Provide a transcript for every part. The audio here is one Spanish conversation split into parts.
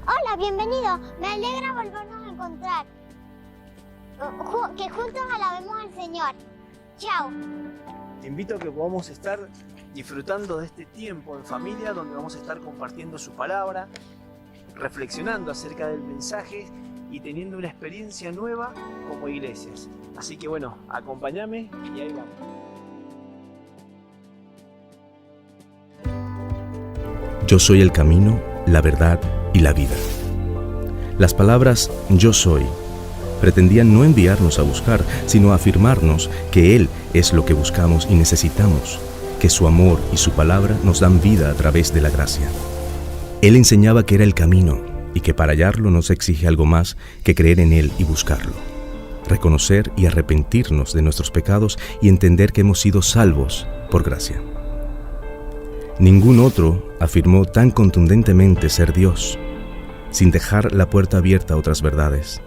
Hola, bienvenido. Me alegra volvernos a encontrar. Que juntos alabemos al Señor. Chao. Te invito a que podamos estar disfrutando de este tiempo en familia donde vamos a estar compartiendo su palabra, reflexionando acerca del mensaje y teniendo una experiencia nueva como iglesias. Así que bueno, acompáñame y ahí vamos. Yo soy el camino, la verdad y la vida. Las palabras "yo soy" pretendían no enviarnos a buscar, sino a afirmarnos que Él es lo que buscamos y necesitamos, que su amor y su palabra nos dan vida a través de la gracia. Él enseñaba que era el camino y que para hallarlo nos exige algo más que creer en Él y buscarlo, reconocer y arrepentirnos de nuestros pecados y entender que hemos sido salvos por gracia. Ningún otro afirmó tan contundentemente ser Dios, sin dejar la puerta abierta a otras verdades,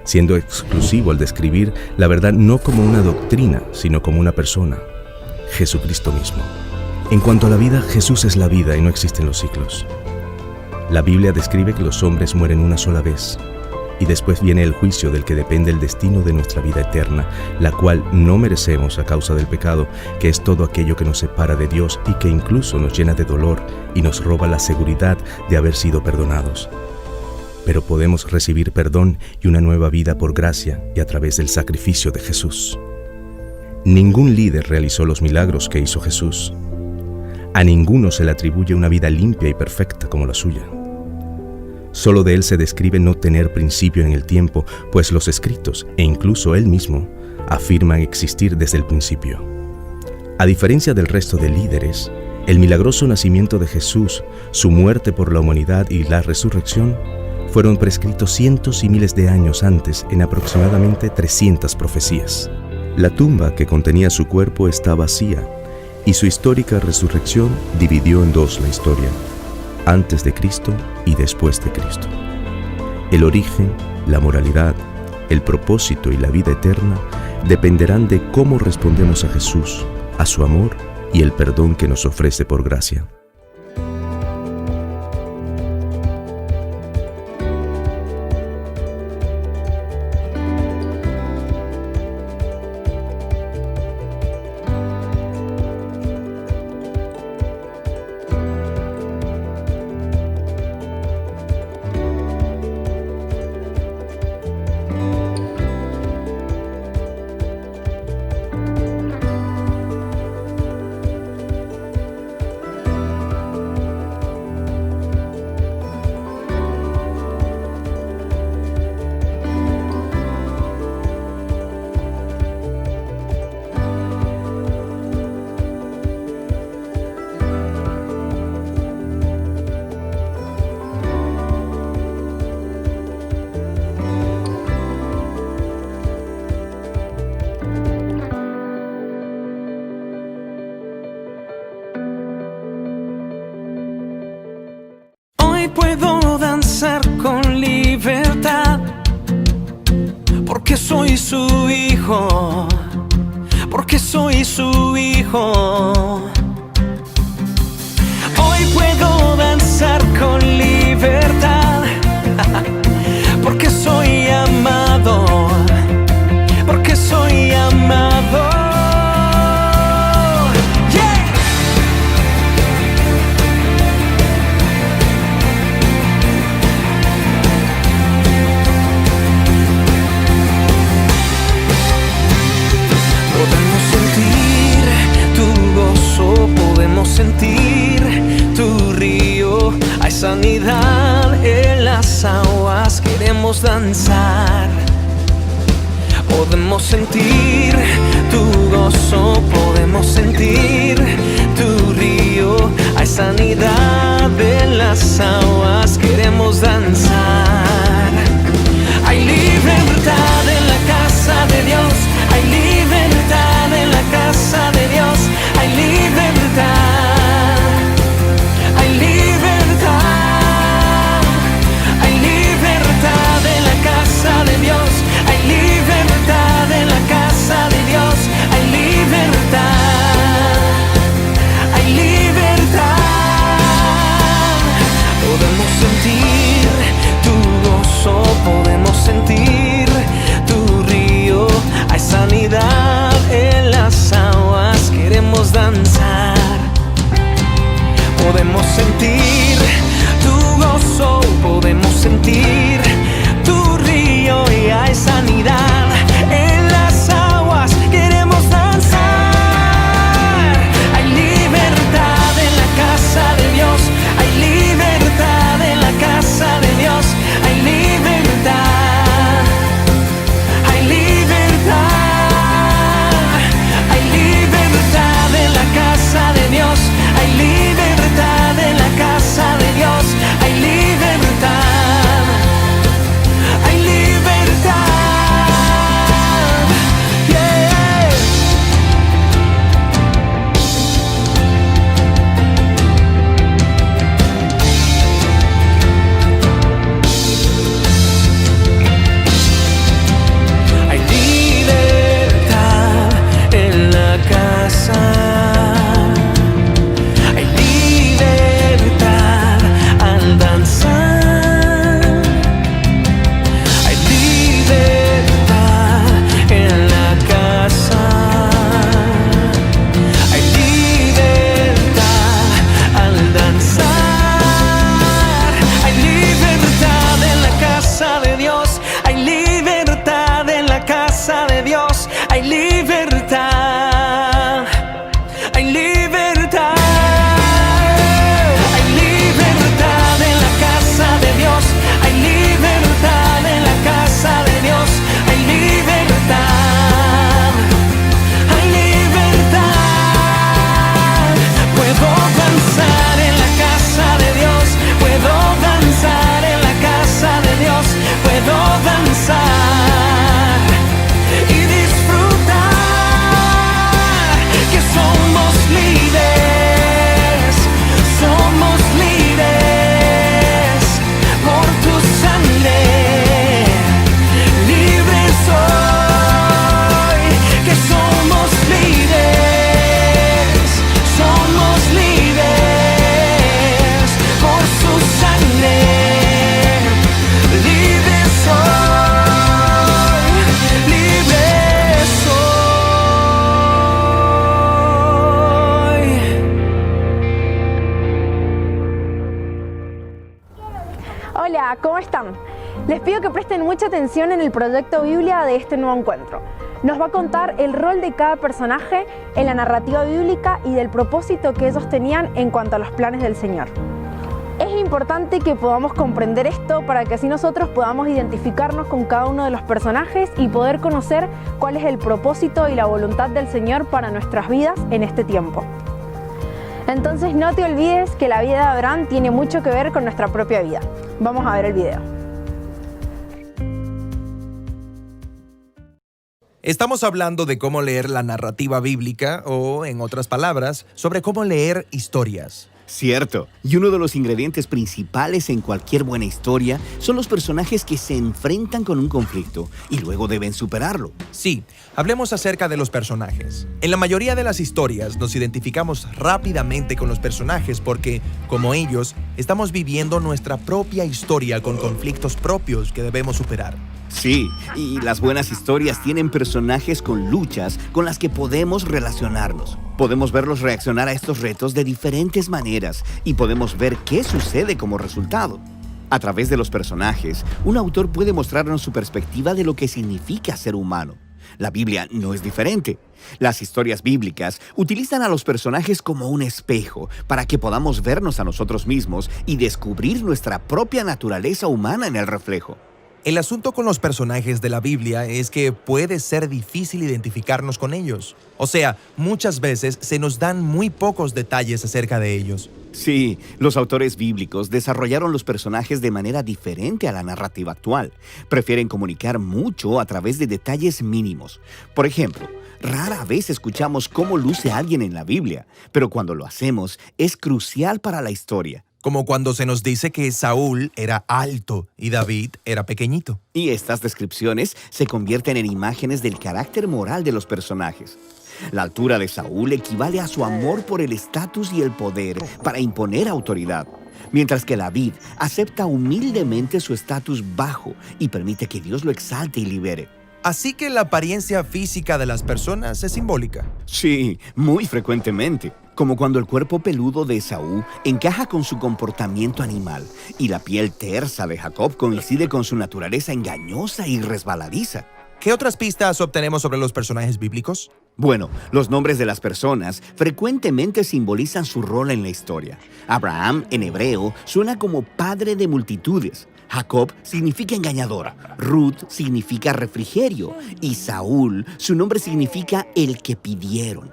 siendo exclusivo al describir la verdad no como una doctrina, sino como una persona, Jesucristo mismo. En cuanto a la vida, Jesús es la vida y no existen los ciclos. La Biblia describe que los hombres mueren una sola vez, y después viene el juicio del que depende el destino de nuestra vida eterna, la cual no merecemos a causa del pecado, que es todo aquello que nos separa de Dios y que incluso nos llena de dolor y nos roba la seguridad de haber sido perdonados. Pero podemos recibir perdón y una nueva vida por gracia y a través del sacrificio de Jesús. Ningún líder realizó los milagros que hizo Jesús. A ninguno se le atribuye una vida limpia y perfecta como la suya. Solo de él se describe no tener principio en el tiempo, pues los escritos, e incluso él mismo, afirman existir desde el principio. A diferencia del resto de líderes, el milagroso nacimiento de Jesús, su muerte por la humanidad y la resurrección fueron prescritos cientos y miles de años antes en aproximadamente 300 profecías. La tumba que contenía su cuerpo está vacía y su histórica resurrección dividió en dos la historia, antes de Cristo y después de Cristo. El origen, la moralidad, el propósito y la vida eterna dependerán de cómo respondemos a Jesús, a su amor y el perdón que nos ofrece por gracia. Puedo danzar con libertad, porque soy su hijo, porque soy su hijo. Hoy puedo danzar con libertad, porque soy amado, porque soy amado. Podemos sentir tu río, hay sanidad en las aguas, queremos danzar. Podemos sentir tu gozo, podemos sentir tu río, hay sanidad en las aguas, queremos danzar. Hay libertad en la casa de Dios, hay libertad en la casa de Dios, hay libertad, hay libertad, hay libertad en la casa de Dios, hay libertad en la casa de Dios, hay libertad, hay libertad. Podemos sentir Les pido que presten mucha atención en el proyecto Biblia de este nuevo encuentro. Nos va a contar el rol de cada personaje en la narrativa bíblica y del propósito que ellos tenían en cuanto a los planes del Señor. Es importante que podamos comprender esto para que así nosotros podamos identificarnos con cada uno de los personajes y poder conocer cuál es el propósito y la voluntad del Señor para nuestras vidas en este tiempo. Entonces no te olvides que la vida de Abraham tiene mucho que ver con nuestra propia vida. Vamos a ver el video. Estamos hablando de cómo leer la narrativa bíblica o, en otras palabras, sobre cómo leer historias. Cierto, y uno de los ingredientes principales en cualquier buena historia son los personajes que se enfrentan con un conflicto y luego deben superarlo. Sí, hablemos acerca de los personajes. En la mayoría de las historias nos identificamos rápidamente con los personajes porque, como ellos, estamos viviendo nuestra propia historia con conflictos propios que debemos superar. Sí, y las buenas historias tienen personajes con luchas con las que podemos relacionarnos. Podemos verlos reaccionar a estos retos de diferentes maneras y podemos ver qué sucede como resultado. A través de los personajes, un autor puede mostrarnos su perspectiva de lo que significa ser humano. La Biblia no es diferente. Las historias bíblicas utilizan a los personajes como un espejo para que podamos vernos a nosotros mismos y descubrir nuestra propia naturaleza humana en el reflejo. El asunto con los personajes de la Biblia es que puede ser difícil identificarnos con ellos. O sea, muchas veces se nos dan muy pocos detalles acerca de ellos. Sí, los autores bíblicos desarrollaron los personajes de manera diferente a la narrativa actual. Prefieren comunicar mucho a través de detalles mínimos. Por ejemplo, rara vez escuchamos cómo luce alguien en la Biblia, pero cuando lo hacemos es crucial para la historia. Como cuando se nos dice que Saúl era alto y David era pequeñito. Y estas descripciones se convierten en imágenes del carácter moral de los personajes. La altura de Saúl equivale a su amor por el estatus y el poder para imponer autoridad, mientras que David acepta humildemente su estatus bajo y permite que Dios lo exalte y libere. Así que la apariencia física de las personas es simbólica. Sí, muy frecuentemente. Como cuando el cuerpo peludo de Esaú encaja con su comportamiento animal y la piel tersa de Jacob coincide con su naturaleza engañosa y resbaladiza. ¿Qué otras pistas obtenemos sobre los personajes bíblicos? Bueno, los nombres de las personas frecuentemente simbolizan su rol en la historia. Abraham, en hebreo, suena como padre de multitudes. Jacob significa engañador, Ruth significa refrigerio y Saúl, su nombre significa el que pidieron.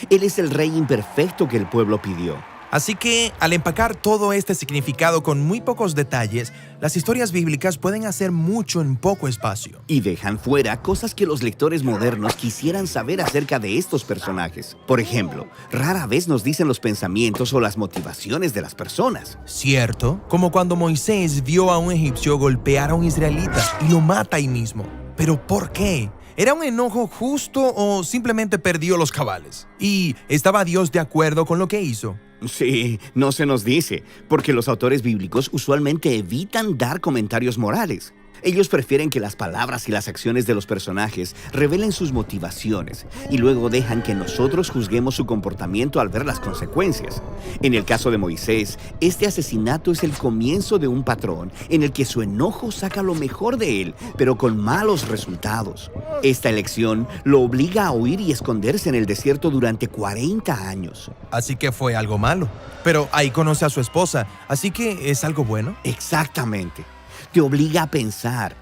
Él es el rey imperfecto que el pueblo pidió. Así que, al empacar todo este significado con muy pocos detalles, las historias bíblicas pueden hacer mucho en poco espacio. Y dejan fuera cosas que los lectores modernos quisieran saber acerca de estos personajes. Por ejemplo, rara vez nos dicen los pensamientos o las motivaciones de las personas. Cierto, como cuando Moisés vio a un egipcio golpear a un israelita y lo mata ahí mismo. ¿Pero por qué? ¿Era un enojo justo o simplemente perdió los cabales? ¿Y estaba Dios de acuerdo con lo que hizo? Sí, no se nos dice, porque los autores bíblicos usualmente evitan dar comentarios morales. Ellos prefieren que las palabras y las acciones de los personajes revelen sus motivaciones y luego dejan que nosotros juzguemos su comportamiento al ver las consecuencias. En el caso de Moisés, este asesinato es el comienzo de un patrón en el que su enojo saca lo mejor de él, pero con malos resultados. Esta elección lo obliga a huir y esconderse en el desierto durante 40 años. Así que fue algo malo. Pero ahí conoce a su esposa, así que ¿es algo bueno? Exactamente. Te obliga a pensar.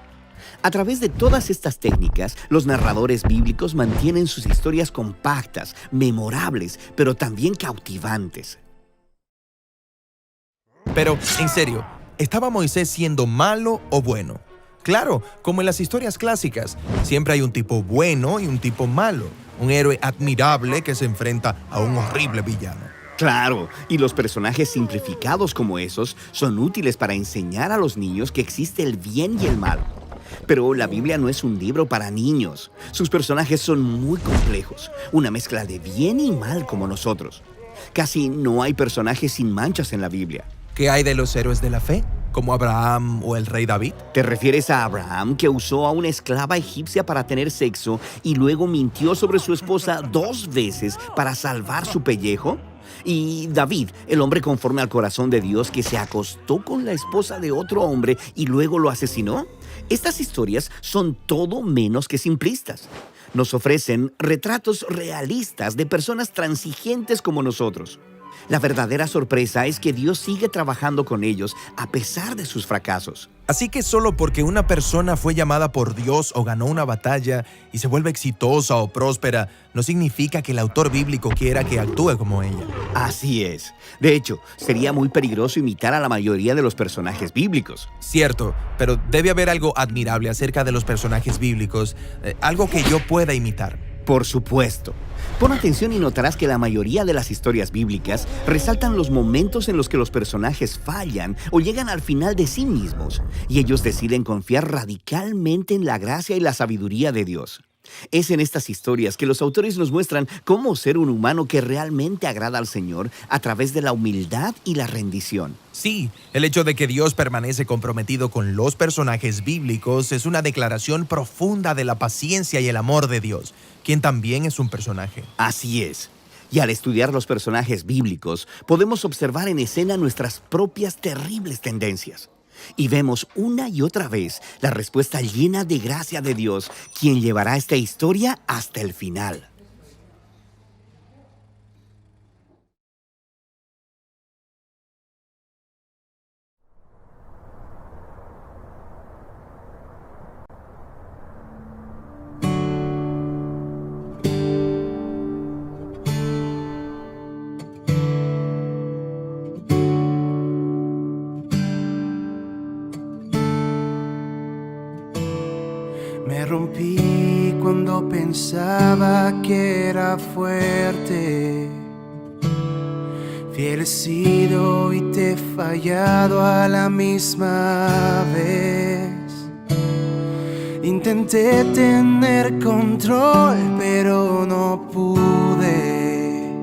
A través de todas estas técnicas, los narradores bíblicos mantienen sus historias compactas, memorables, pero también cautivantes. Pero, en serio, ¿estaba Moisés siendo malo o bueno? Claro, como en las historias clásicas, siempre hay un tipo bueno y un tipo malo. Un héroe admirable que se enfrenta a un horrible villano. Claro, y los personajes simplificados como esos son útiles para enseñar a los niños que existe el bien y el mal. Pero la Biblia no es un libro para niños. Sus personajes son muy complejos, una mezcla de bien y mal como nosotros. Casi no hay personajes sin manchas en la Biblia. ¿Qué hay de los héroes de la fe, como Abraham o el rey David? ¿Te refieres a Abraham, que usó a una esclava egipcia para tener sexo y luego mintió sobre su esposa 2 veces para salvar su pellejo? Y David, el hombre conforme al corazón de Dios que se acostó con la esposa de otro hombre y luego lo asesinó. Estas historias son todo menos que simplistas. Nos ofrecen retratos realistas de personas transigentes como nosotros. La verdadera sorpresa es que Dios sigue trabajando con ellos a pesar de sus fracasos. Así que solo porque una persona fue llamada por Dios o ganó una batalla y se vuelve exitosa o próspera, no significa que el autor bíblico quiera que actúe como ella. Así es. De hecho, sería muy peligroso imitar a la mayoría de los personajes bíblicos. Cierto, pero debe haber algo admirable acerca de los personajes bíblicos, algo que yo pueda imitar. Por supuesto. Pon atención y notarás que la mayoría de las historias bíblicas resaltan los momentos en los que los personajes fallan o llegan al final de sí mismos, y ellos deciden confiar radicalmente en la gracia y la sabiduría de Dios. Es en estas historias que los autores nos muestran cómo ser un humano que realmente agrada al Señor a través de la humildad y la rendición. Sí, el hecho de que Dios permanece comprometido con los personajes bíblicos es una declaración profunda de la paciencia y el amor de Dios, quien también es un personaje. Así es. Y al estudiar los personajes bíblicos, podemos observar en escena nuestras propias terribles tendencias. Y vemos una y otra vez la respuesta llena de gracia de Dios, quien llevará esta historia hasta el final. Me rompí cuando pensaba que era fuerte. Fiel he sido y te he fallado a la misma vez. Intenté tener control, pero no pude.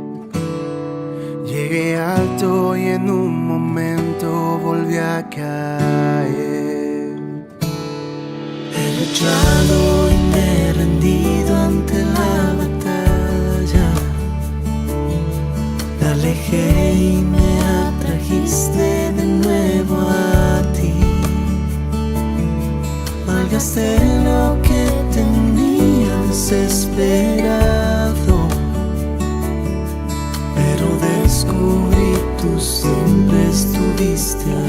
Llegué alto y en un momento volví a caer. He luchado y me he rendido ante la batalla. Me alejé y me atrajiste de nuevo a ti. Malgasté lo que tenías esperado, pero descubrí tú siempre estuviste ahí.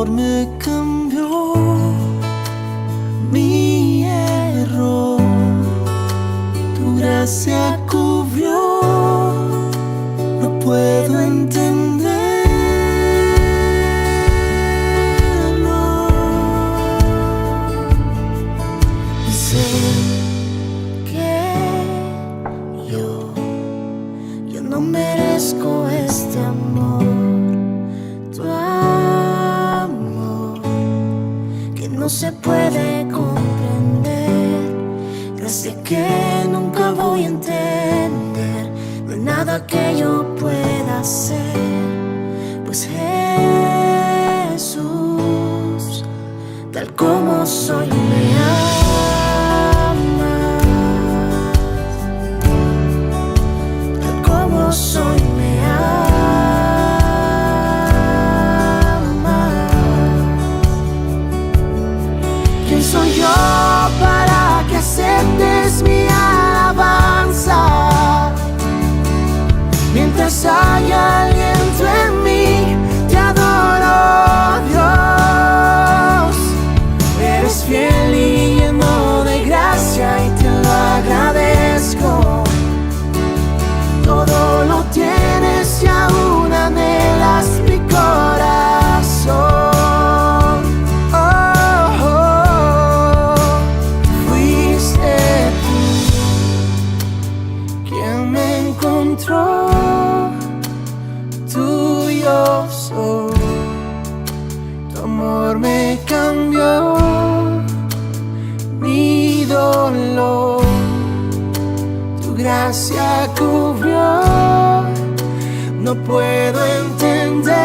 Me cambió mi error, tu gracia cubrió, no puedo entenderlo. Y sé que yo no merezco este amor. No se puede comprender, gracia que nunca voy a entender. No hay nada que yo pueda hacer, pues Jesús, tal como soy, me amas. Tal como soy, me amas. ¿Quién soy yo para que aceptes mi alabanza? Mientras haya aliento en mí, te adoro, Dios. Eres fiel y lleno de gracia y te lo agradezco. Todo lo tienes y aún anhelas mi corazón. Tuyo soy, tu amor me cambió mi dolor, tu gracia cubrió, no puedo entenderlo.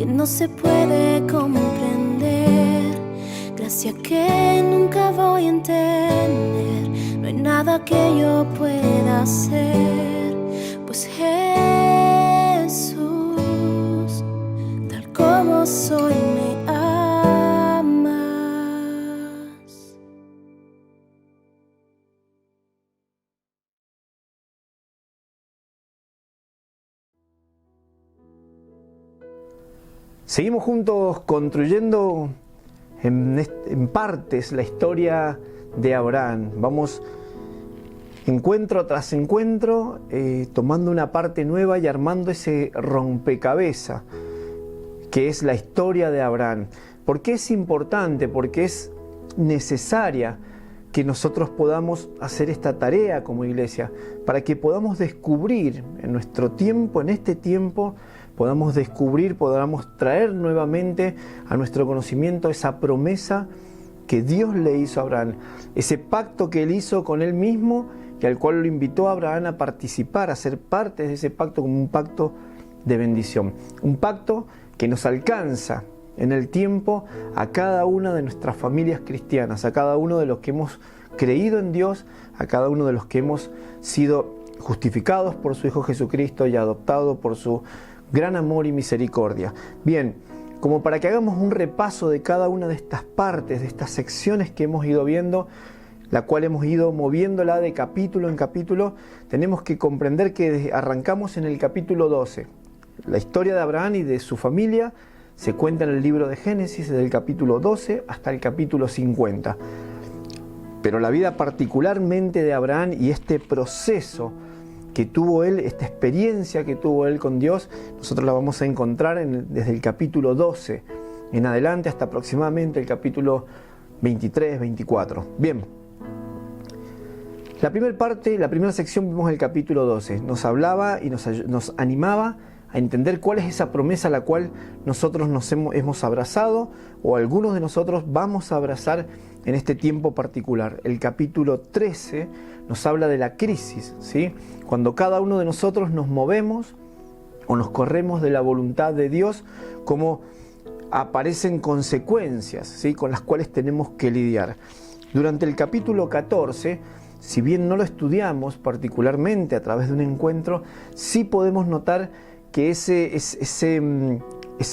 que no se puede comprender, gracia que nunca voy a entender. No hay nada que yo pueda hacer, pues Jesús, tal como soy, me amas. Seguimos juntos construyendo en partes la historia de Abraham. Vamos encuentro tras encuentro tomando una parte nueva y armando ese rompecabezas que es la historia de Abraham. ¿Por qué es importante? Porque es necesaria que nosotros podamos hacer esta tarea como iglesia, para que podamos descubrir en nuestro tiempo, en este tiempo, podamos descubrir, podamos traer nuevamente a nuestro conocimiento esa promesa que Dios le hizo a Abraham, ese pacto que él hizo con él mismo y al cual lo invitó a Abraham a participar, a ser parte de ese pacto como un pacto de bendición, un pacto que nos alcanza en el tiempo a cada una de nuestras familias cristianas, a cada uno de los que hemos creído en Dios, a cada uno de los que hemos sido justificados por su Hijo Jesucristo y adoptados por su gran amor y misericordia. Bien, como para que hagamos un repaso de cada una de estas partes, de estas secciones que hemos ido viendo, la cual hemos ido moviéndola de capítulo en capítulo, tenemos que comprender que arrancamos en el capítulo 12. La historia de Abraham y de su familia se cuenta en el libro de Génesis, desde el capítulo 12 hasta el capítulo 50. Pero la vida particularmente de Abraham y este proceso que tuvo él, esta experiencia que tuvo él con Dios, nosotros la vamos a encontrar desde el capítulo 12 en adelante hasta aproximadamente el capítulo 23, 24. Bien, la primera parte, la primera sección vimos el capítulo 12, nos hablaba y nos animaba a entender cuál es esa promesa a la cual nosotros nos hemos abrazado o algunos de nosotros vamos a abrazar en este tiempo particular. El capítulo 13 nos habla de la crisis, ¿sí? Cuando cada uno de nosotros nos movemos o nos corremos de la voluntad de Dios, como aparecen consecuencias, ¿sí? Con las cuales tenemos que lidiar. Durante el capítulo 14, si bien no lo estudiamos particularmente a través de un encuentro, sí podemos notar que esa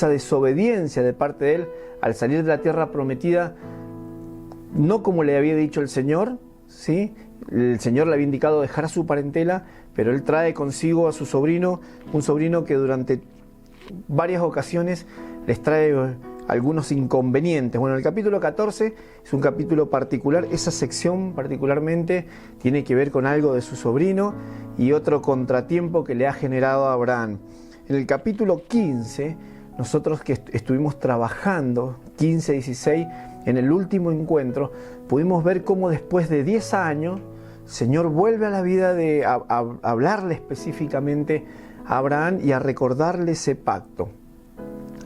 desobediencia de parte de él al salir de la tierra prometida, no como le había dicho el Señor, ¿sí? El Señor le había indicado dejar a su parentela, pero él trae consigo a su sobrino, un sobrino que durante varias ocasiones les trae algunos inconvenientes. Bueno, el capítulo 14 es un capítulo particular, esa sección particularmente tiene que ver con algo de su sobrino y otro contratiempo que le ha generado a Abraham. En el capítulo 15, nosotros que estuvimos trabajando, 15, 16, en el último encuentro, pudimos ver cómo después de 10 años, el Señor vuelve a la vida de hablarle específicamente a Abraham y a recordarle ese pacto.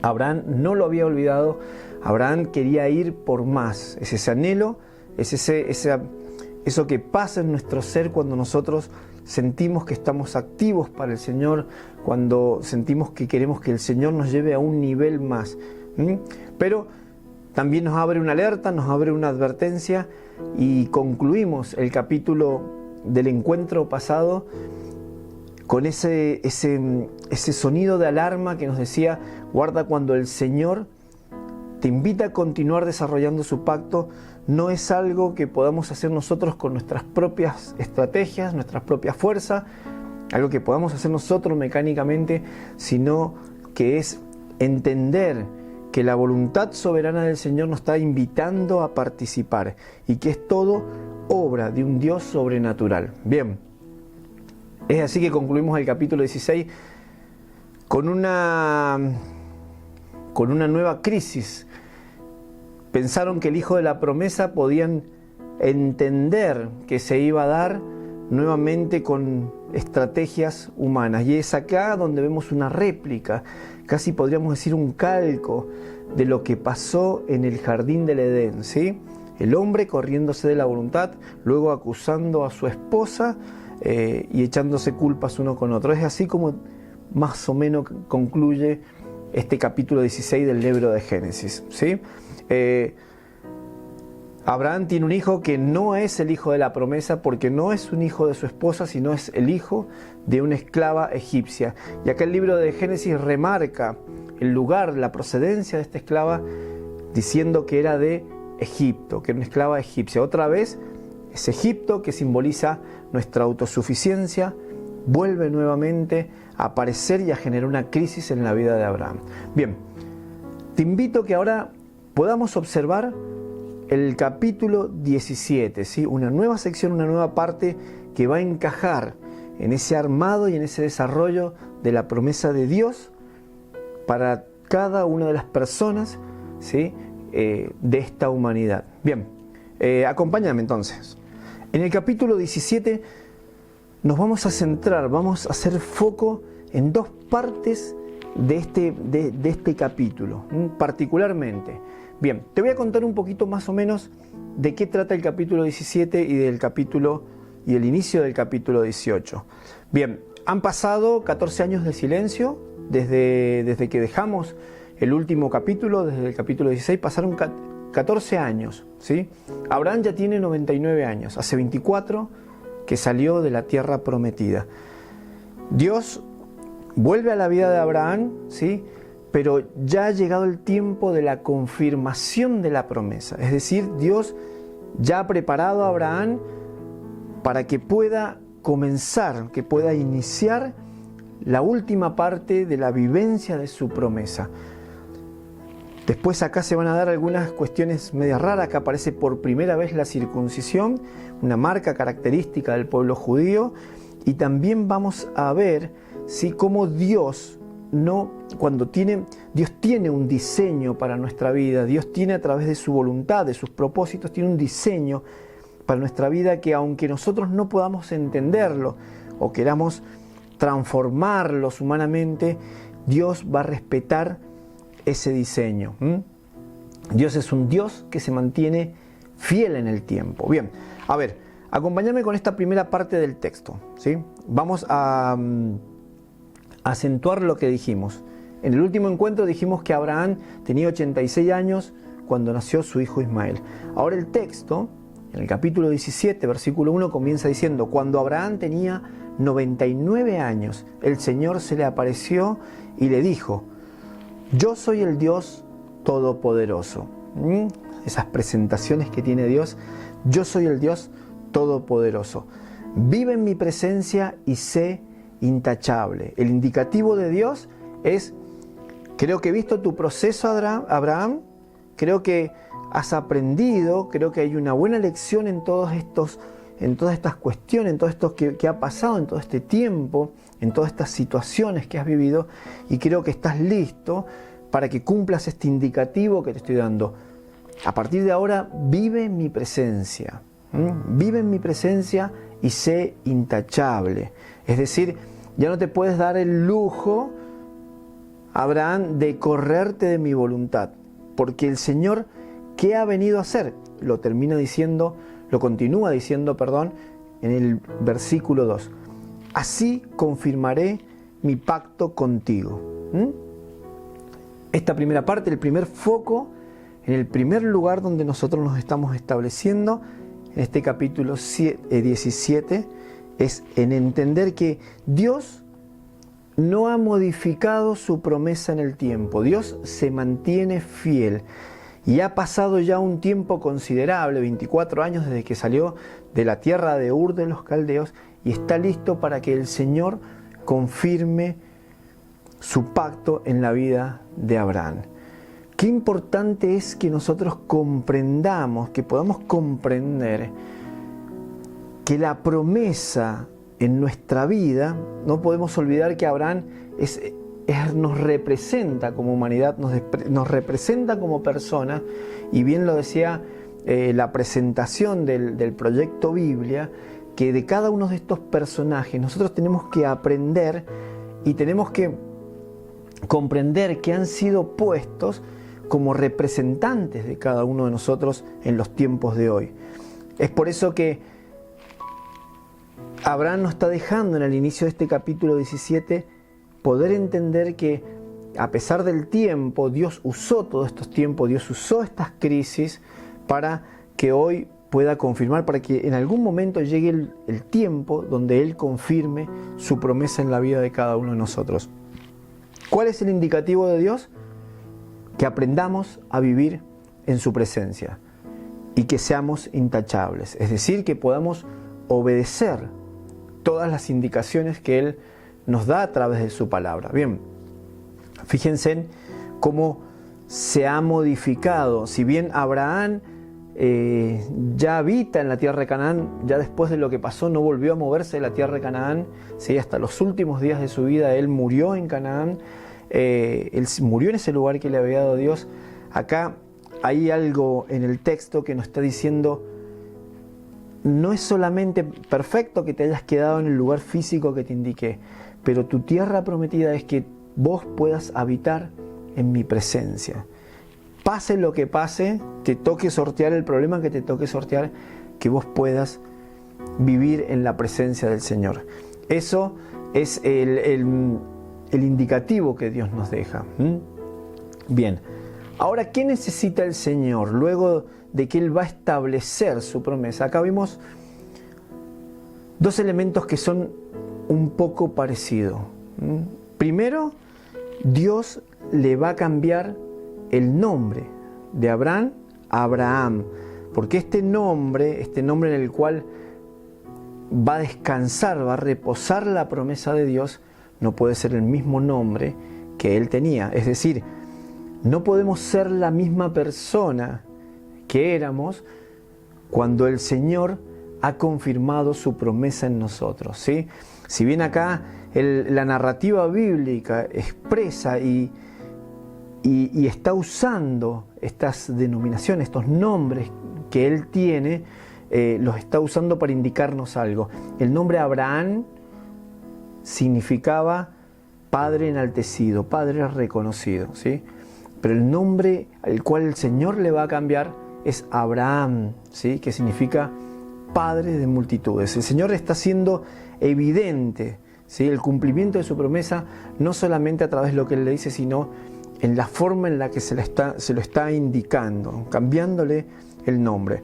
Abraham no lo había olvidado, Abraham quería ir por más, es ese anhelo, es eso que pasa en nuestro ser cuando nosotros sentimos que estamos activos para el Señor, cuando sentimos que queremos que el Señor nos lleve a un nivel más. Pero también nos abre una alerta, nos abre una advertencia y concluimos el capítulo del encuentro pasado con ese sonido de alarma que nos decía, guarda cuando el Señor te invita a continuar desarrollando su pacto, no es algo que podamos hacer nosotros con nuestras propias estrategias, nuestras propias fuerzas, algo que podamos hacer nosotros mecánicamente, sino que es entender que la voluntad soberana del Señor nos está invitando a participar y que es todo obra de un Dios sobrenatural. Bien, es así que concluimos el capítulo 16 con una nueva crisis. Pensaron que el hijo de la promesa podían entender que se iba a dar nuevamente con estrategias humanas. Y es acá donde vemos una réplica, casi podríamos decir un calco de lo que pasó en el jardín del Edén, ¿sí? El hombre corriéndose de la voluntad, luego acusando a su esposa y echándose culpas uno con otro. Es así como más o menos concluye este capítulo 16 del libro de Génesis, ¿sí? Abraham tiene un hijo que no es el hijo de la promesa, porque no es un hijo de su esposa, sino es el hijo de una esclava egipcia. Y acá el libro de Génesis remarca el lugar, la procedencia de esta esclava, diciendo que era de Egipto, que era una esclava egipcia. Otra vez, es Egipto, que simboliza nuestra autosuficiencia, vuelve nuevamente a aparecer y a generar una crisis en la vida de Abraham. Bien, te invito a que ahora podamos observar el capítulo 17, ¿sí? Una nueva sección, una nueva parte que va a encajar en ese armado y en ese desarrollo de la promesa de Dios para cada una de las personas, ¿sí? De esta humanidad. Bien, acompáñame entonces. En el capítulo 17 nos vamos a centrar, vamos a hacer foco en dos partes de este capítulo, particularmente. Bien, te voy a contar un poquito más o menos de qué trata el capítulo 17 y el inicio del capítulo 18. Bien, han pasado 14 años de silencio desde que dejamos el último capítulo, desde el capítulo 16, pasaron 14 años, ¿sí? Abraham ya tiene 99 años, hace 24 que salió de la tierra prometida. Dios vuelve a la vida de Abraham, ¿sí? Pero ya ha llegado el tiempo de la confirmación de la promesa. Es decir, Dios ya ha preparado a Abraham para que pueda comenzar, que pueda iniciar la última parte de la vivencia de su promesa. Después acá se van a dar algunas cuestiones medias raras. Acá aparece por primera vez la circuncisión, una marca característica del pueblo judío. Y también vamos a ver, ¿sí?, cómo Dios tiene un diseño para nuestra vida. Dios tiene, a través de su voluntad, de sus propósitos, tiene un diseño para nuestra vida que, aunque nosotros no podamos entenderlo o queramos transformarlos humanamente, Dios va a respetar ese diseño. Dios es un Dios que se mantiene fiel en el tiempo. Bien, a ver, acompáñame con esta primera parte del texto, ¿sí? Vamos a acentuar lo que dijimos. En el último encuentro dijimos que Abraham tenía 86 años cuando nació su hijo Ismael. Ahora el texto, en el capítulo 17, versículo 1, comienza diciendo: cuando Abraham tenía 99 años, el Señor se le apareció y le dijo: yo soy el Dios Todopoderoso. Esas presentaciones que tiene Dios: yo soy el Dios Todopoderoso. Vive en mi presencia y sé intachable. El indicativo de Dios es: creo que he visto tu proceso, Abraham, creo que has aprendido, creo que hay una buena lección en todas estas cuestiones, en todo esto que ha pasado, en todo este tiempo, en todas estas situaciones que has vivido, y creo que estás listo para que cumplas este indicativo que te estoy dando. A partir de ahora, vive en mi presencia. Vive en mi presencia y sé intachable. Es decir, ya no te puedes dar el lujo, Abraham, de correrte de mi voluntad, porque el Señor, ¿qué ha venido a hacer? Lo continúa diciendo, en el versículo 2. Así confirmaré mi pacto contigo. Esta primera parte, el primer foco, en el primer lugar donde nosotros nos estamos estableciendo, en este capítulo 17, es en entender que Dios no ha modificado su promesa en el tiempo. Dios se mantiene fiel. Y ha pasado ya un tiempo considerable, 24 años desde que salió de la tierra de Ur de los Caldeos, y está listo para que el Señor confirme su pacto en la vida de Abraham. Qué importante es que nosotros comprendamos, que podamos comprender que la promesa en nuestra vida, no podemos olvidar que Abraham nos representa como humanidad, nos representa como persona, y bien lo decía la presentación del proyecto Biblia, que de cada uno de estos personajes nosotros tenemos que aprender y tenemos que comprender que han sido puestos como representantes de cada uno de nosotros en los tiempos de hoy. Es por eso que Abraham nos está dejando en el inicio de este capítulo 17 poder entender que a pesar del tiempo, Dios usó todos estos tiempos, Dios usó estas crisis para que hoy pueda confirmar, para que en algún momento llegue el tiempo donde Él confirme su promesa en la vida de cada uno de nosotros. ¿Cuál es el indicativo de Dios? Que aprendamos a vivir en su presencia y que seamos intachables, es decir, que podamos obedecer todas las indicaciones que Él nos da a través de su palabra. Bien, fíjense en cómo se ha modificado. Si bien Abraham ya habita en la tierra de Canaán, ya después de lo que pasó no volvió a moverse de la tierra de Canaán, ¿sí? Hasta los últimos días de su vida él murió en Canaán, él murió en ese lugar que le había dado Dios. Acá hay algo en el texto que nos está diciendo: no es solamente perfecto que te hayas quedado en el lugar físico que te indiqué, pero tu tierra prometida es que vos puedas habitar en mi presencia. Pase lo que pase, te toque sortear el problema que te toque sortear, que vos puedas vivir en la presencia del Señor. Eso es el indicativo que Dios nos deja. Bien, ahora, ¿qué necesita el Señor luego de que Él va a establecer su promesa? Acá vimos dos elementos que son un poco parecidos. Primero, Dios le va a cambiar el nombre de Abraham a Abraham, porque este nombre en el cual va a descansar, va a reposar la promesa de Dios, no puede ser el mismo nombre que él tenía. Es decir, no podemos ser la misma persona que éramos cuando el Señor ha confirmado su promesa en nosotros, ¿sí? Si bien acá la narrativa bíblica expresa y está usando estas denominaciones, estos nombres que Él tiene, los está usando para indicarnos algo. El nombre Abraham significaba Padre enaltecido, Padre reconocido, ¿sí? Pero el nombre al cual el Señor le va a cambiar es Abraham, ¿sí? Que significa Padre de multitudes. El Señor está haciendo evidente, ¿sí? El cumplimiento de su promesa, no solamente a través de lo que Él le dice, sino en la forma en la que se lo está indicando, cambiándole el nombre.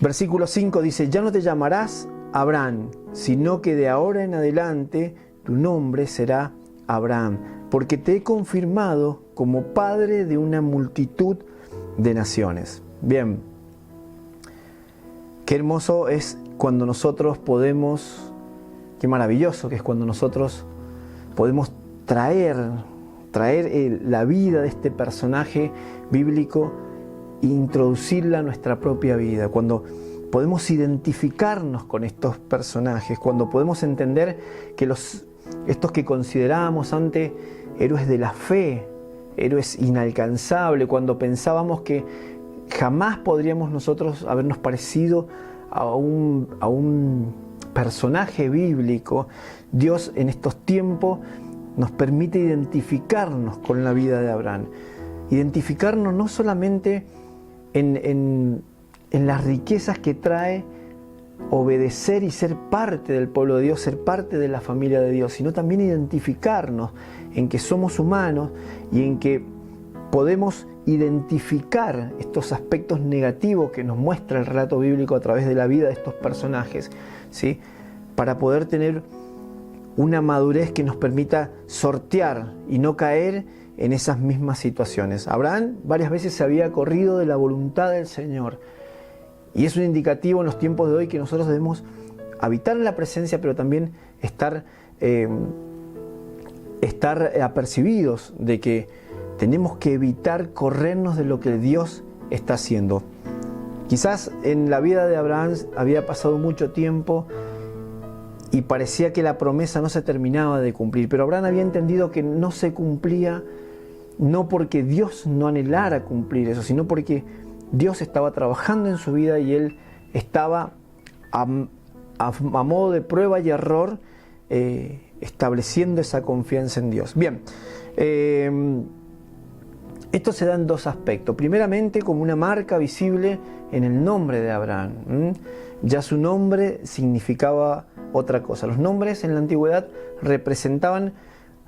Versículo 5 dice: ya no te llamarás Abraham, sino que de ahora en adelante tu nombre será Abraham, porque te he confirmado como padre de una multitud de naciones. Bien, qué hermoso es cuando nosotros podemos, qué maravilloso que es cuando nosotros podemos traer la vida de este personaje bíblico e introducirla a nuestra propia vida, cuando podemos identificarnos con estos personajes, cuando podemos entender que estos que considerábamos antes héroes de la fe, héroes inalcanzables, cuando pensábamos que jamás podríamos nosotros habernos parecido a un personaje bíblico, Dios en estos tiempos nos permite identificarnos con la vida de Abraham. Identificarnos no solamente en las riquezas que trae obedecer y ser parte del pueblo de Dios, ser parte de la familia de Dios, sino también identificarnos en que somos humanos y en que podemos identificar estos aspectos negativos que nos muestra el relato bíblico a través de la vida de estos personajes, ¿sí? Para poder tener una madurez que nos permita sortear y no caer en esas mismas situaciones. Abraham varias veces se había corrido de la voluntad del Señor, y es un indicativo en los tiempos de hoy que nosotros debemos habitar en la presencia, pero también estar apercibidos de que tenemos que evitar corrernos de lo que Dios está haciendo. Quizás en la vida de Abraham había pasado mucho tiempo y parecía que la promesa no se terminaba de cumplir, pero Abraham había entendido que no se cumplía, no porque Dios no anhelara cumplir eso, sino porque Dios estaba trabajando en su vida y él estaba a modo de prueba y error estableciendo esa confianza en Dios. Bien, esto se da en dos aspectos. Primeramente, como una marca visible en el nombre de Abraham. Ya su nombre significaba otra cosa. Los nombres en la antigüedad representaban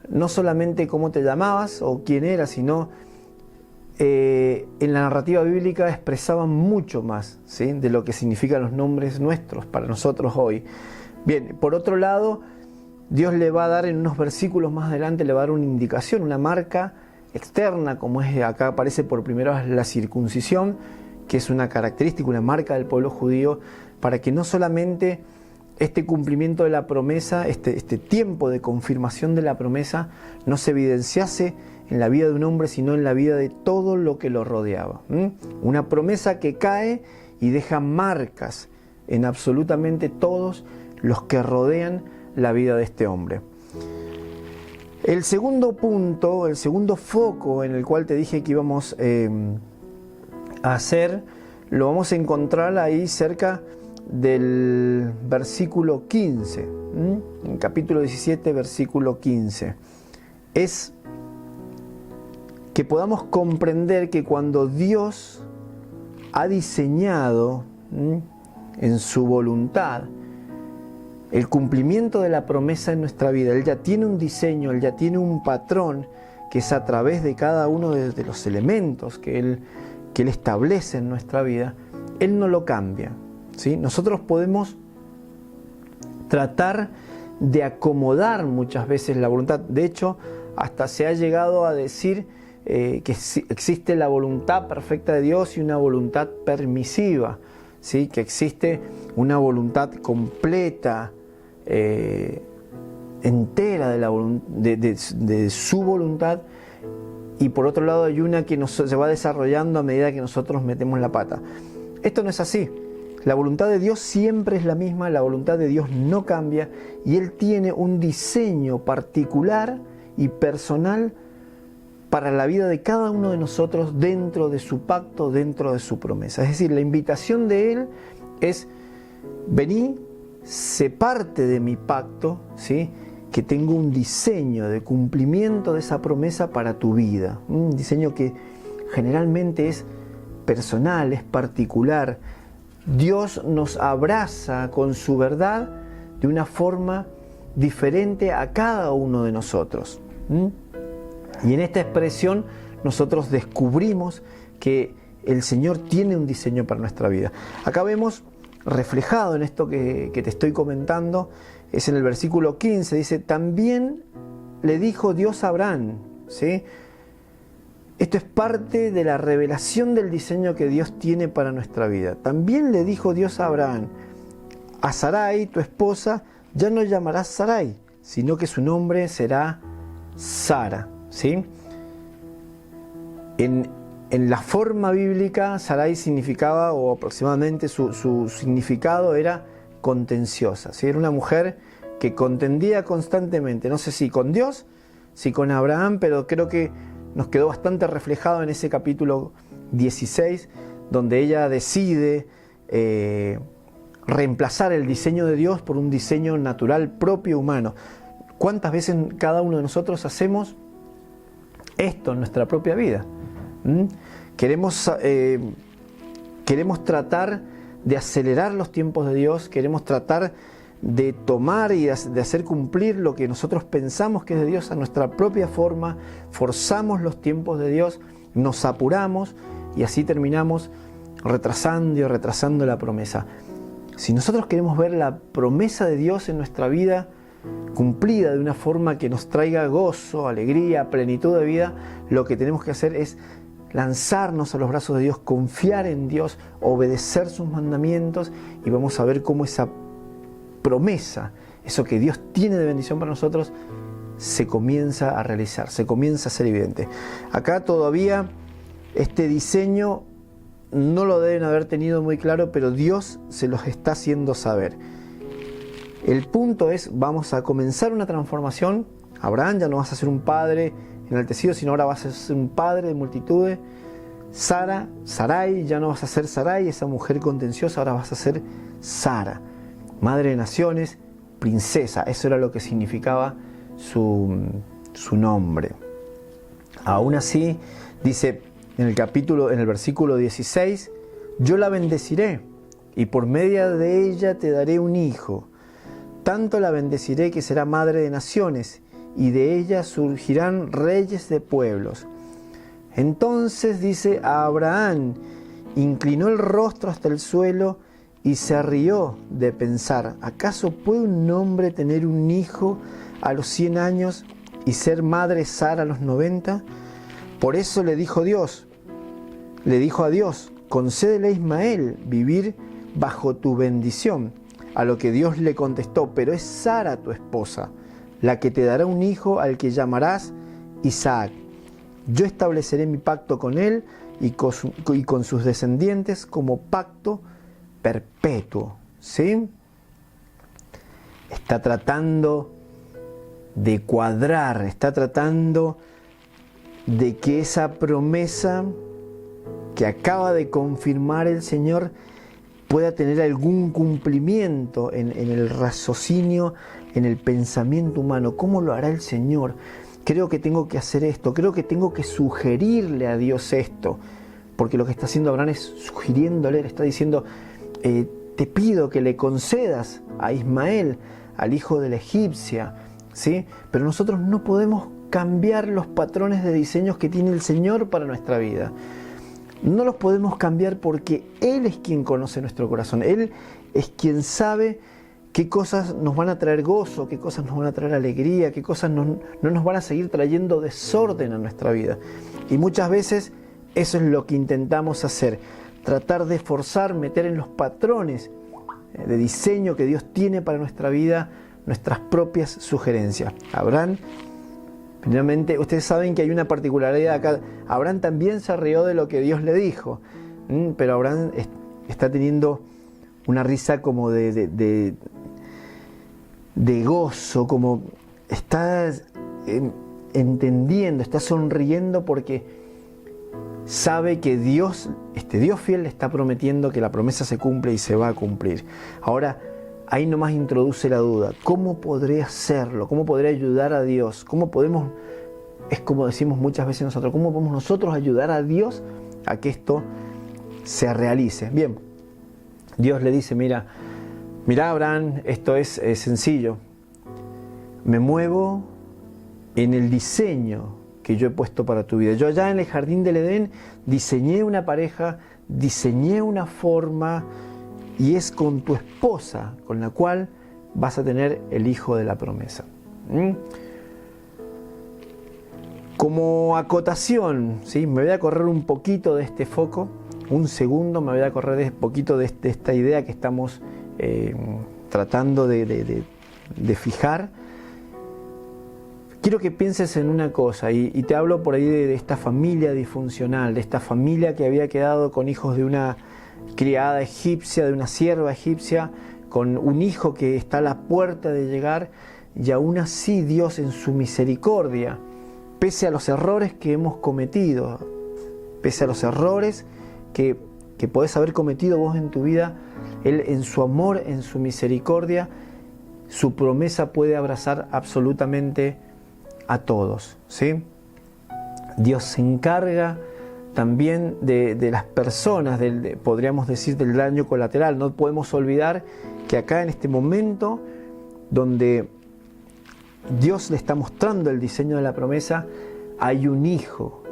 no solamente cómo te llamabas o quién eras, sino en la narrativa bíblica expresaban mucho más, ¿sí?, de lo que significan los nombres nuestros para nosotros hoy. Bien, por otro lado, Dios le va a dar en unos versículos más adelante, le va a dar una indicación, una marca externa, como es acá aparece por primera vez la circuncisión, que es una característica, una marca del pueblo judío, para que no solamente este cumplimiento de la promesa, este tiempo de confirmación de la promesa, no se evidenciase en la vida de un hombre, sino en la vida de todo lo que lo rodeaba. Una promesa que cae y deja marcas en absolutamente todos los que rodean la vida de este hombre. El segundo punto, el segundo foco en el cual te dije que íbamos a hacer, lo vamos a encontrar ahí cerca del versículo 15, en capítulo 17, versículo 15. Es que podamos comprender que cuando Dios ha diseñado en su voluntad el cumplimiento de la promesa en nuestra vida, Él ya tiene un diseño, Él ya tiene un patrón que es a través de cada uno de los elementos que Él establece en nuestra vida. Él no lo cambia, ¿sí? Nosotros podemos tratar de acomodar muchas veces la voluntad. De hecho, hasta se ha llegado a decir que existe la voluntad perfecta de Dios y una voluntad permisiva, ¿sí?, que existe una voluntad completa, entera de su voluntad, y por otro lado hay una que se va desarrollando a medida que nosotros metemos la pata. Esto no es así. La voluntad de Dios siempre es la misma, la voluntad de Dios no cambia, y Él tiene un diseño particular y personal para la vida de cada uno de nosotros dentro de su pacto, dentro de su promesa. Es decir, la invitación de Él es: vení, sé parte de mi pacto, ¿sí?, que tengo un diseño de cumplimiento de esa promesa para tu vida. Un diseño que generalmente es personal, es particular. Dios nos abraza con su verdad de una forma diferente a cada uno de nosotros. Y en esta expresión nosotros descubrimos que el Señor tiene un diseño para nuestra vida. Acá vemos reflejado en esto que te estoy comentando, es en el versículo 15, dice: también le dijo Dios a Abraham, ¿sí? Esto es parte de la revelación del diseño que Dios tiene para nuestra vida. También le dijo Dios a Abraham: a Sarai, tu esposa, ya no llamarás Sarai, sino que su nombre será Sara, ¿sí? En la forma bíblica, Sarai significaba, o aproximadamente su significado era contenciosa, ¿sí? Era una mujer que contendía constantemente, no sé si con Dios, si con Abraham, pero creo que nos quedó bastante reflejado en ese capítulo 16, donde ella decide reemplazar el diseño de Dios por un diseño natural propio humano. ¿Cuántas veces cada uno de nosotros hacemos esto en nuestra propia vida? Queremos tratar de acelerar los tiempos de Dios, queremos tratar de tomar y de hacer cumplir lo que nosotros pensamos que es de Dios a nuestra propia forma, forzamos los tiempos de Dios, nos apuramos y así terminamos retrasando y retrasando la promesa. Si nosotros queremos ver la promesa de Dios en nuestra vida cumplida de una forma que nos traiga gozo, alegría, plenitud de vida, lo que tenemos que hacer es lanzarnos a los brazos de Dios, confiar en Dios, obedecer sus mandamientos, y vamos a ver cómo esa promesa, eso que Dios tiene de bendición para nosotros, se comienza a realizar, se comienza a ser evidente. Acá todavía este diseño no lo deben haber tenido muy claro, pero Dios se los está haciendo saber. El punto es, vamos a comenzar una transformación. Abraham, ya no vas a ser un padre enaltecido, sino ahora vas a ser un padre de multitudes. Sarai, ya no vas a ser Sarai, esa mujer contenciosa, ahora vas a ser Sara, madre de naciones, princesa. Eso era lo que significaba su nombre. Aún así, dice en el versículo 16, yo la bendeciré y por medio de ella te daré un hijo. Tanto la bendeciré que será madre de naciones, y de ella surgirán reyes de pueblos. Entonces dice, a Abraham inclinó el rostro hasta el suelo y se rió de pensar, ¿acaso puede un hombre tener un hijo a los 100 años y ser madre Sara a los 90? Por eso le dijo a Dios, concédele a Ismael vivir bajo tu bendición. A lo que Dios le contestó, pero es Sara tu esposa, la que te dará un hijo al que llamarás Isaac. Yo estableceré mi pacto con él y con sus descendientes como pacto perpetuo. ¿Sí? Está tratando de cuadrar, está tratando de que esa promesa que acaba de confirmar el Señor pueda tener algún cumplimiento en el raciocinio, en el pensamiento humano. ¿Cómo lo hará el Señor? Creo que tengo que hacer esto, creo que tengo que sugerirle a Dios esto, porque lo que está haciendo Abraham es sugiriéndole, le está diciendo, te pido que le concedas a Ismael, al hijo de la egipcia, ¿sí? Pero nosotros no podemos cambiar los patrones de diseños que tiene el Señor para nuestra vida. No los podemos cambiar porque Él es quien conoce nuestro corazón. Él es quien sabe qué cosas nos van a traer gozo, qué cosas nos van a traer alegría, qué cosas no nos van a seguir trayendo desorden a nuestra vida. Y muchas veces eso es lo que intentamos hacer, tratar de forzar, meter en los patrones de diseño que Dios tiene para nuestra vida nuestras propias sugerencias. Abraham, finalmente, ustedes saben que hay una particularidad acá. Abraham también se rió de lo que Dios le dijo, pero Abraham está teniendo una risa como de gozo, como está entendiendo, está sonriendo porque sabe que Dios, este Dios fiel, le está prometiendo que la promesa se cumple y se va a cumplir. Ahora, ahí nomás introduce la duda. ¿Cómo podré hacerlo? ¿Cómo podré ayudar a Dios? ¿Cómo podemos, es como decimos muchas veces nosotros, cómo podemos nosotros ayudar a Dios a que esto se realice? Bien, Dios le dice, mira Abraham, esto es sencillo. Me muevo en el diseño que yo he puesto para tu vida. Yo allá en el jardín del Edén diseñé una pareja, diseñé una forma, y es con tu esposa con la cual vas a tener el hijo de la promesa. Como acotación, ¿sí? Me voy a correr un poquito de este foco, un segundo, me voy a correr un poquito de esta idea que estamos tratando de fijar. Quiero que pienses en una cosa, y te hablo por ahí de esta familia disfuncional, de esta familia que había quedado con hijos de una criada egipcia, de una sierva egipcia, con un hijo que está a la puerta de llegar, y aún así Dios en su misericordia, pese a los errores que hemos cometido, pese a los errores que podés haber cometido vos en tu vida, Él en su amor, en su misericordia, su promesa puede abrazar absolutamente a todos, ¿sí? Dios se encarga también de las personas, podríamos decir, del daño colateral. No podemos olvidar que acá en este momento donde Dios le está mostrando el diseño de la promesa, hay un hijo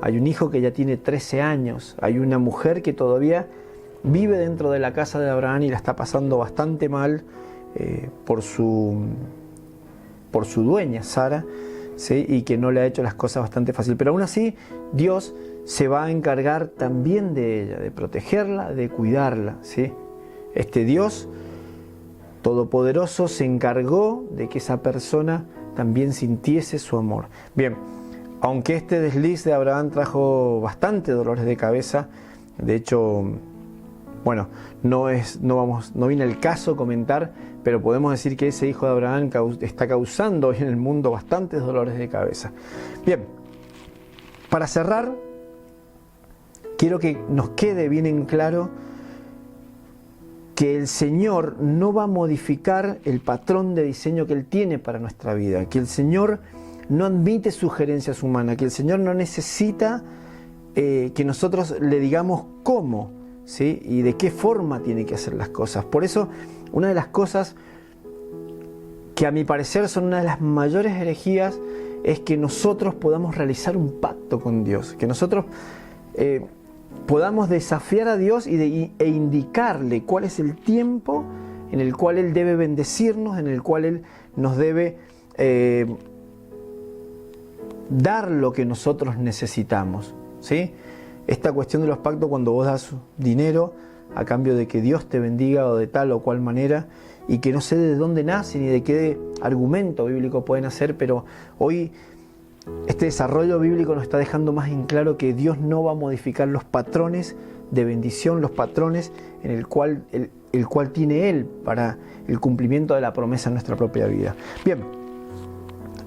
que ya tiene 13 años, hay una mujer que todavía vive dentro de la casa de Abraham y la está pasando bastante mal por su dueña, Sara, ¿sí? Y que no le ha hecho las cosas bastante fácil. Pero aún así, Dios se va a encargar también de ella, de protegerla, de cuidarla, ¿sí? Este Dios todopoderoso se encargó de que esa persona también sintiese su amor. Bien, aunque este desliz de Abraham trajo bastante dolores de cabeza, de hecho, bueno, no viene el caso comentar, pero podemos decir que ese hijo de Abraham está causando hoy en el mundo bastantes dolores de cabeza. Bien, para cerrar, quiero que nos quede bien en claro que el Señor no va a modificar el patrón de diseño que Él tiene para nuestra vida, que el Señor no admite sugerencias humanas, que el Señor no necesita que nosotros le digamos cómo, ¿sí? Y de qué forma tiene que hacer las cosas. Por eso, una de las cosas que a mi parecer son una de las mayores herejías es que nosotros podamos realizar un pacto con Dios, que nosotros podamos desafiar a Dios e indicarle cuál es el tiempo en el cual Él debe bendecirnos, en el cual Él nos debe dar lo que nosotros necesitamos, ¿sí? Esta cuestión de los pactos, cuando vos das dinero a cambio de que Dios te bendiga o de tal o cual manera, y que no sé de dónde nace ni de qué argumento bíblico pueden hacer, pero hoy este desarrollo bíblico nos está dejando más en claro que Dios no va a modificar los patrones de bendición, los patrones en el cual tiene Él para el cumplimiento de la promesa en nuestra propia vida. Bien,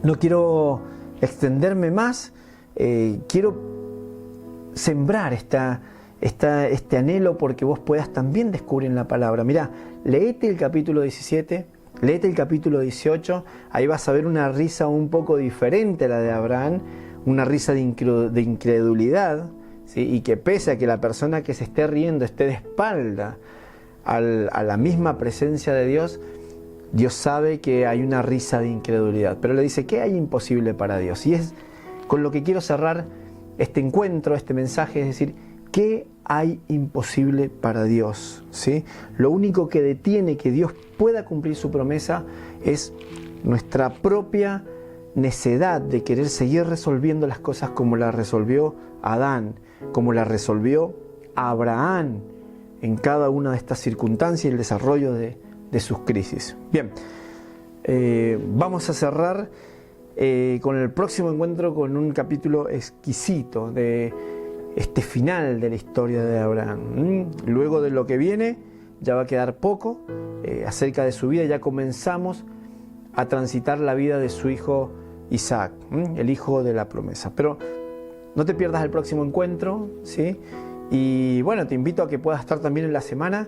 no quiero extenderme más, quiero sembrar este anhelo porque vos puedas también descubrir en la palabra. Mirá, léete el capítulo 17, léete el capítulo 18, ahí vas a ver una risa un poco diferente a la de Abraham, una risa de incredulidad, ¿sí? Y que pese a que la persona que se esté riendo esté de espalda a la misma presencia de Dios, Dios sabe que hay una risa de incredulidad, pero le dice, ¿qué hay imposible para Dios? Y es con lo que quiero cerrar este encuentro, este mensaje, es decir, ¿qué hay imposible para Dios? ¿Sí? Lo único que detiene que Dios pueda cumplir su promesa es nuestra propia necedad de querer seguir resolviendo las cosas como las resolvió Adán, como las resolvió Abraham en cada una de estas circunstancias y el desarrollo de sus crisis. Bien, vamos a cerrar con el próximo encuentro con un capítulo exquisito de este final de la historia de Abraham. Luego de lo que viene ya va a quedar poco acerca de su vida. Ya comenzamos a transitar la vida de su hijo Isaac, el hijo de la promesa. Pero no te pierdas el próximo encuentro, ¿sí? Y bueno, te invito a que puedas estar también en la semana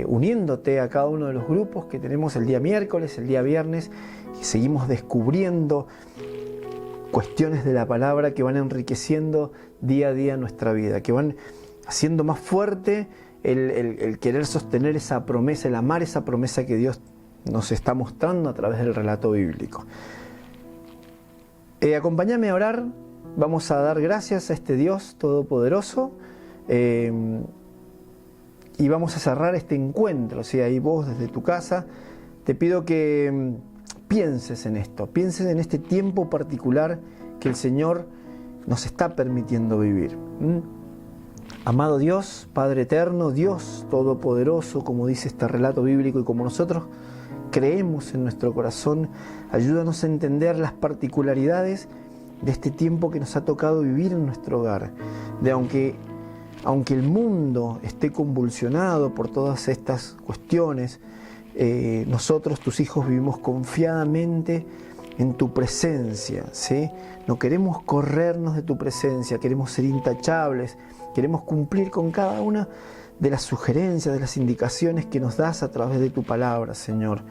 uniéndote a cada uno de los grupos que tenemos el día miércoles, el día viernes, y seguimos descubriendo cuestiones de la palabra que van enriqueciendo día a día nuestra vida, que van haciendo más fuerte el querer sostener esa promesa, el amar esa promesa que Dios nos está mostrando a través del relato bíblico. Acompáñame a orar, vamos a dar gracias a este Dios todopoderoso y vamos a cerrar este encuentro. ¿Sí? Ahí vos desde tu casa, te pido que pienses en esto, pienses en este tiempo particular que el Señor nos está permitiendo vivir. Amado Dios, Padre eterno, Dios todopoderoso, como dice este relato bíblico y como nosotros creemos en nuestro corazón, ayúdanos a entender las particularidades de este tiempo que nos ha tocado vivir en nuestro hogar, de aunque el mundo esté convulsionado por todas estas cuestiones, nosotros, tus hijos, vivimos confiadamente en tu presencia, ¿sí? No queremos corrernos de tu presencia, queremos ser intachables, queremos cumplir con cada una de las sugerencias, de las indicaciones que nos das a través de tu palabra, Señor.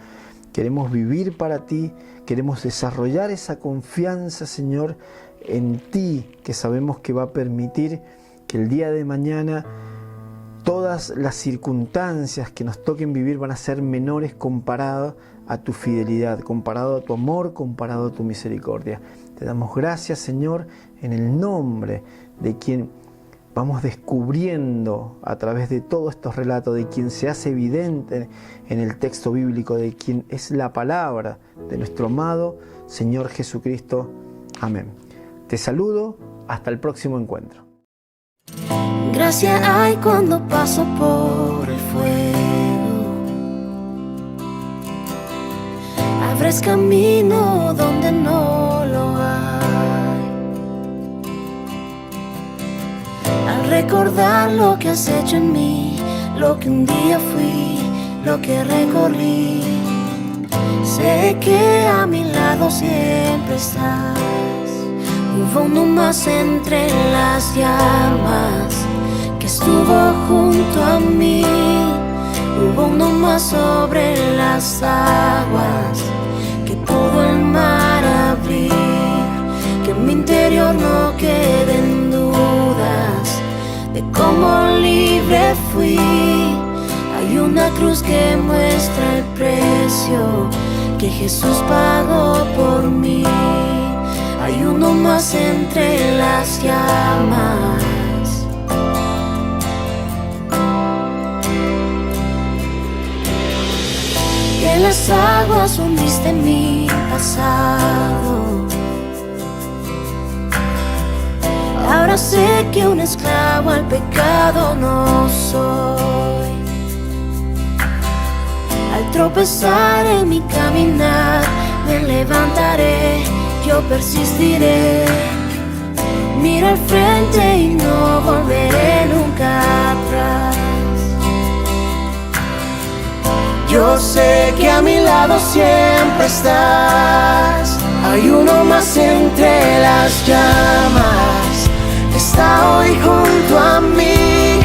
Queremos vivir para ti, queremos desarrollar esa confianza, Señor, en ti, que sabemos que va a permitir que el día de mañana todas las circunstancias que nos toquen vivir van a ser menores comparado a tu fidelidad, comparado a tu amor, comparado a tu misericordia. Te damos gracias, Señor, en el nombre de quien vamos descubriendo a través de todos estos relatos, de quien se hace evidente en el texto bíblico, de quien es la palabra de nuestro amado Señor Jesucristo. Amén. Te saludo, hasta el próximo encuentro. Gracia hay cuando paso por el fuego, abres camino donde no lo hay. Al recordar lo que has hecho en mí, lo que un día fui, lo que recorrí, sé que a mi lado siempre estás. Hubo uno más entre las llamas que estuvo junto a mí. Hubo uno más sobre las aguas que pudo el mar abrir. Que en mi interior no queden dudas de cómo libre fui. Hay una cruz que muestra el precio que Jesús pagó por mí. hay uno más entre las llamas. Que en las aguas hundiste mi pasado. Ahora sé que un esclavo al pecado no soy. Al tropezar en mi caminar, me levantaré, yo persistiré. Mira al frente y no volveré nunca atrás. Yo sé que a mi lado siempre estás. Hay uno más entre las llamas. Está hoy junto a mí.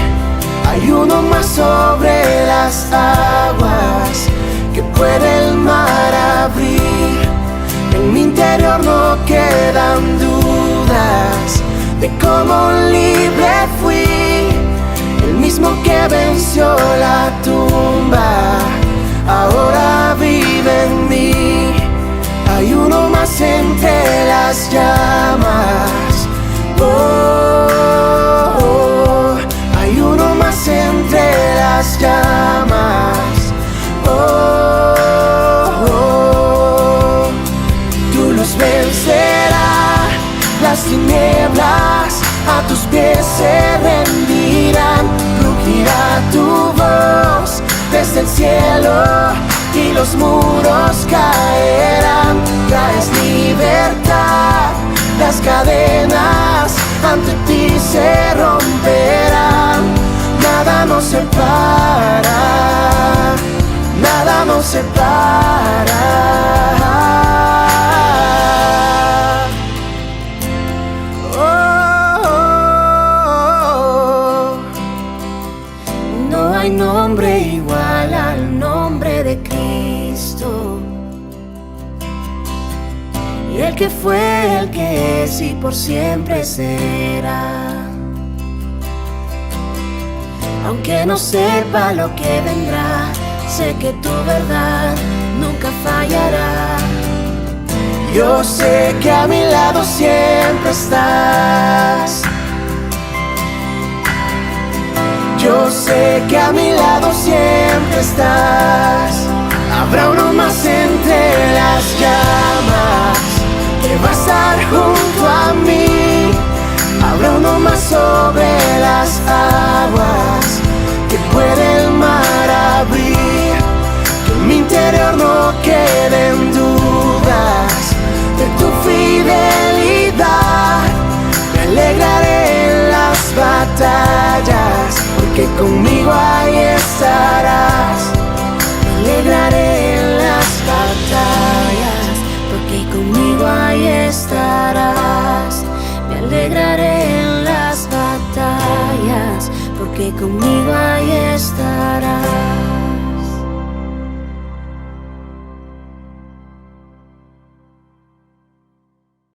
Hay uno más sobre las aguas que puede el mar abrir. En mi interior no quedan dudas de cómo libre fui. El mismo que venció la tumba ahora vive en mí. Hay uno más entre las llamas. Oh, oh. Hay uno más entre las llamas. Oh, oh. Tú los vencerás, las tinieblas a tus pies se rendirán. Rugirá tu voz desde el cielo y los muros caerán. Traes libertad, las cadenas ante ti se romperán. Nada nos separa, nada nos separa. Oh, oh, oh. No hay nombre igual al nombre de Cristo. Y el que fue, el que es y por siempre será. Aunque no sepa lo que vendrá, sé que tu verdad nunca fallará. Yo sé que a mi lado siempre estás. Yo sé que a mi lado siempre estás. Habrá uno más entre las llamas que va a estar junto a mí. Habrá uno más sobre las aguas que puede el mar abrir. Que en mi interior no queden dudas de tu fidelidad. Me alegraré en las batallas, porque conmigo ahí estarás. Me alegraré en las batallas, porque conmigo ahí estarás. Me alegraré en las batallas, porque conmigo ahí estarás.